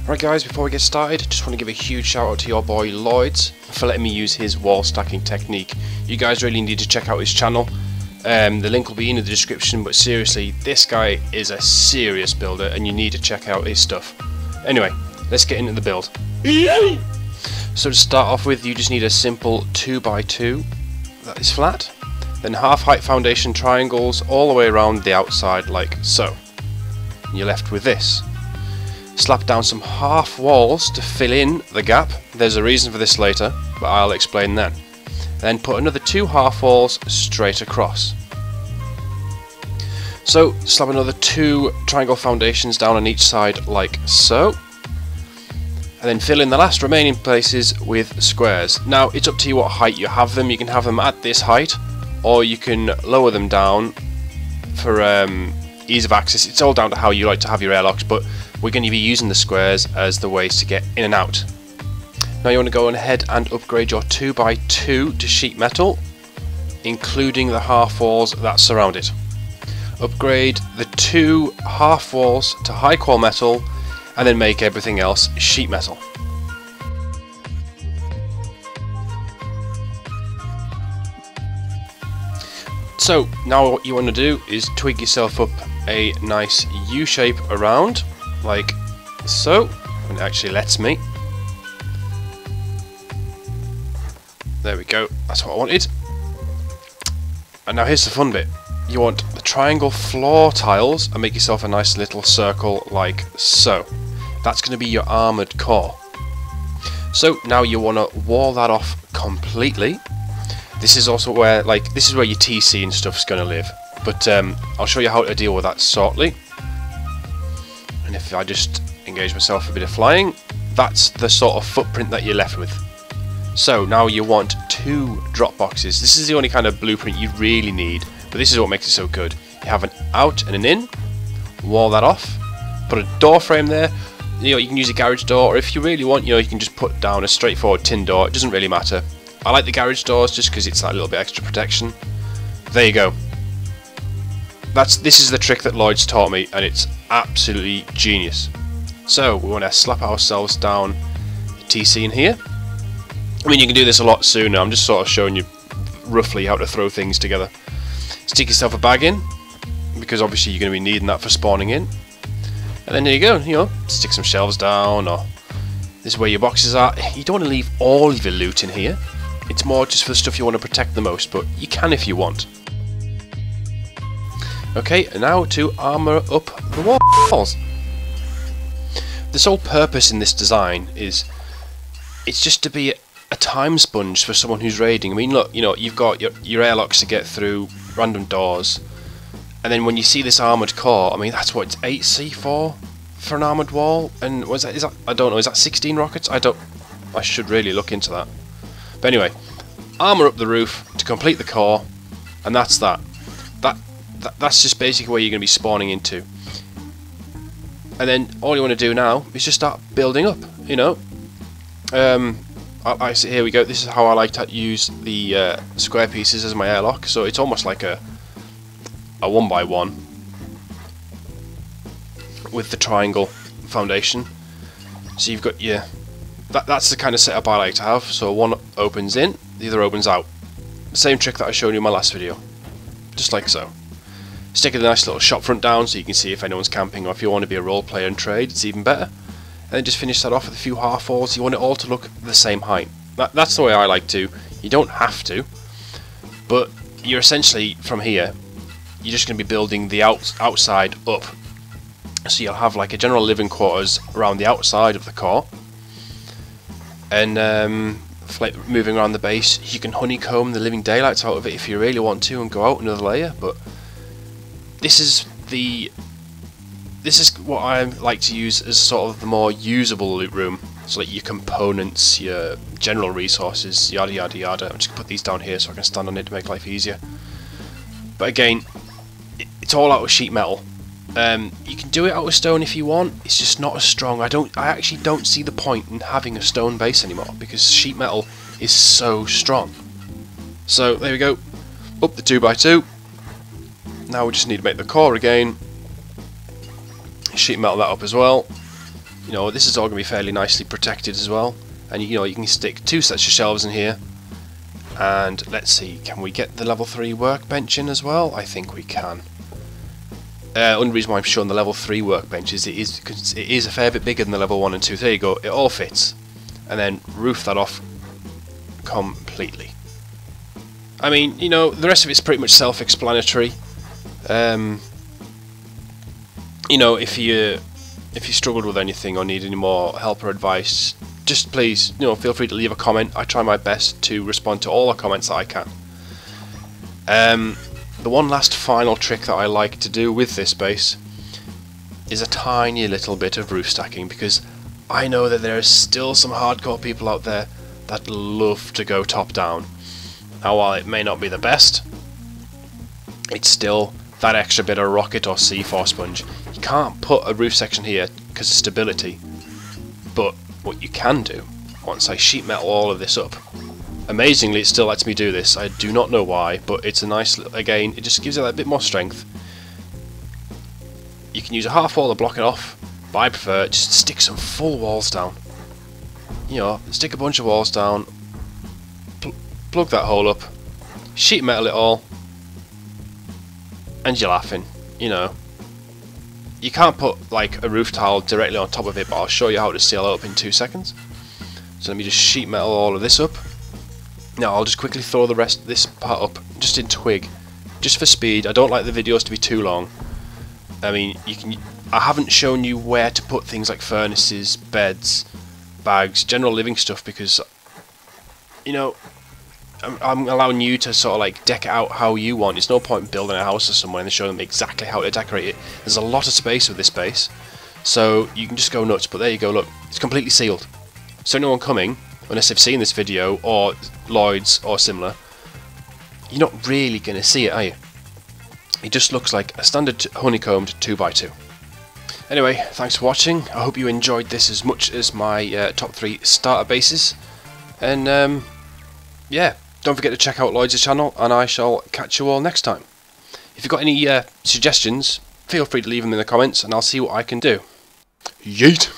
Right guys, before we get started, just want to give a huge shout out to your boy Lloyds for letting me use his wall stacking technique. You guys really need to check out his channel. The link will be in the description, but seriously, this guy is a serious builder and you need to check out his stuff. Anyway, let's get into the build. So to start off with, you just need a simple 2x2 that is flat, then half height foundation triangles all the way around the outside like so. And you're left with this. Slap down some half walls to fill in the gap. There's a reason for this later, but I'll explain then. Then put another 2 half walls straight across. So slap another 2 triangle foundations down on each side like so. And then fill in the last remaining places with squares. Now it's up to you what height you have them. You can have them at this height, or you can lower them down for ease of access. It's all down to how you like to have your airlocks, but we're going to be using the squares as the ways to get in and out. Now you want to go on ahead and upgrade your 2x2 to sheet metal, including the half walls that surround it. Upgrade the 2 half walls to high core metal, and then make everything else sheet metal. So now what you want to do is twig yourself up a nice U shape around, like so, and it actually lets me. There we go, that's what I wanted. And now here's the fun bit. You want the triangle floor tiles and make yourself a nice little circle like so. That's going to be your armoured core. So now you want to wall that off completely. This is also where, this is where your TC and stuff's going to live. But I'll show you how to deal with that shortly. And if I just engage myself a bit of flying, that's the sort of footprint that you're left with. So now you want 2 drop boxes. This is the only kind of blueprint you really need, but this is what makes it so good. You have an out and an in, wall that off, put a door frame there. You can use a garage door, or if you really want, you can just put down a straightforward tin door. It doesn't really matter. I like the garage doors just because it's that little bit extra protection. There you go. This is the trick that Lloyd's taught me, and it's absolutely genius. So we want to slap ourselves down the TC in here. I mean, you can do this a lot sooner. I'm just sort of showing you roughly how to throw things together. Stick yourself a bag in, because obviously you're going to be needing that for spawning in. And then there you go, stick some shelves down, or this is where your boxes are. You don't want to leave all of your loot in here. It's more just for the stuff you want to protect the most, but you can if you want. Okay, and now to armour up the walls. The sole purpose in this design is, it's just to be a time sponge for someone who's raiding. I mean, look, you've got your airlocks to get through random doors, and then when you see this armoured core, I mean, that's what, it's 8C4 for an armoured wall, and is that I don't know, is that 16 rockets? I should really look into that. But anyway, armour up the roof to complete the core, and that's that. That's just basically where you're going to be spawning into. And then all you want to do now is just start building up, here we go. This is how I like to use the square pieces as my airlock. So it's almost like a 1x1 with the triangle foundation. So you've got your... That's the kind of setup I like to have. So one opens in, the other opens out. The same trick that I showed you in my last video. Just like so. Stick a nice little shop front down so you can see if anyone's camping, or if you want to be a role player and trade, it's even better. And then just finish that off with a few half walls. You want it all to look the same height. That's the way I like to. You don't have to, but you're essentially, from here, you're just going to be building the outside up. So you'll have like a general living quarters around the outside of the core, and moving around the base, you can honeycomb the living daylights out of it if you really want to and go out another layer. But this is what I like to use as sort of the more usable loot room. So like your components, your general resources, yada yada yada. I'm just going to put these down here so I can stand on it to make life easier. But again, it's all out of sheet metal. You can do it out of stone if you want. It's just not as strong. I actually don't see the point in having a stone base anymore, because sheet metal is so strong. So there we go. Up the 2x2. Now we just need to make the core again. Sheet metal that up as well. You know, this is all going to be fairly nicely protected as well. And you know, you can stick 2 sets of shelves in here. And let's see, can we get the level 3 workbench in as well? I think we can. Only reason why I'm showing the level 3 workbench is it is a fair bit bigger than the level 1 and 2. There you go, it all fits. And then roof that off completely. I mean, you know, the rest of it's pretty much self-explanatory. You know, if you struggled with anything or need any more help or advice, just please, you know, feel free to leave a comment. I try my best to respond to all the comments that I can. The one last final trick that I like to do with this base is a tiny little bit of roof stacking, because I know that there are still some hardcore people out there that love to go top down. Now, while it may not be the best, it's still that extra bit of rocket or C4 sponge. You can't put a roof section here because of stability, but what you can do, once I sheet metal all of this up, amazingly it still lets me do this. I do not know why, but it's a nice, again, it just gives it that bit more strength. You can use a half wall to block it off, but I prefer just stick some full walls down. You know, stick a bunch of walls down, plug that hole up, sheet metal it all, and you're laughing, you know. You can't put like a roof tile directly on top of it, but I'll show you how to seal it up in 2 seconds. So let me just sheet metal all of this up. Now I'll just quickly throw the rest of this part up just in twig, just for speed. I don't like the videos to be too long. I mean, I haven't shown you where to put things like furnaces, beds, bags, general living stuff, because, you know, I'm allowing you to sort of like deck it out how you want. There's no point in building a house or somewhere and showing them exactly how to decorate it. There's a lot of space with this base, so you can just go nuts. But there you go, look, it's completely sealed. So anyone coming, unless they've seen this video or Lloyd's or similar, you're not really going to see it, are you? It just looks like a standard honeycombed 2x2. Anyway, thanks for watching. I hope you enjoyed this as much as my top 3 starter bases. And yeah, don't forget to check out Lloyd's channel, and I shall catch you all next time. If you've got any suggestions, feel free to leave them in the comments and I'll see what I can do. Yeet!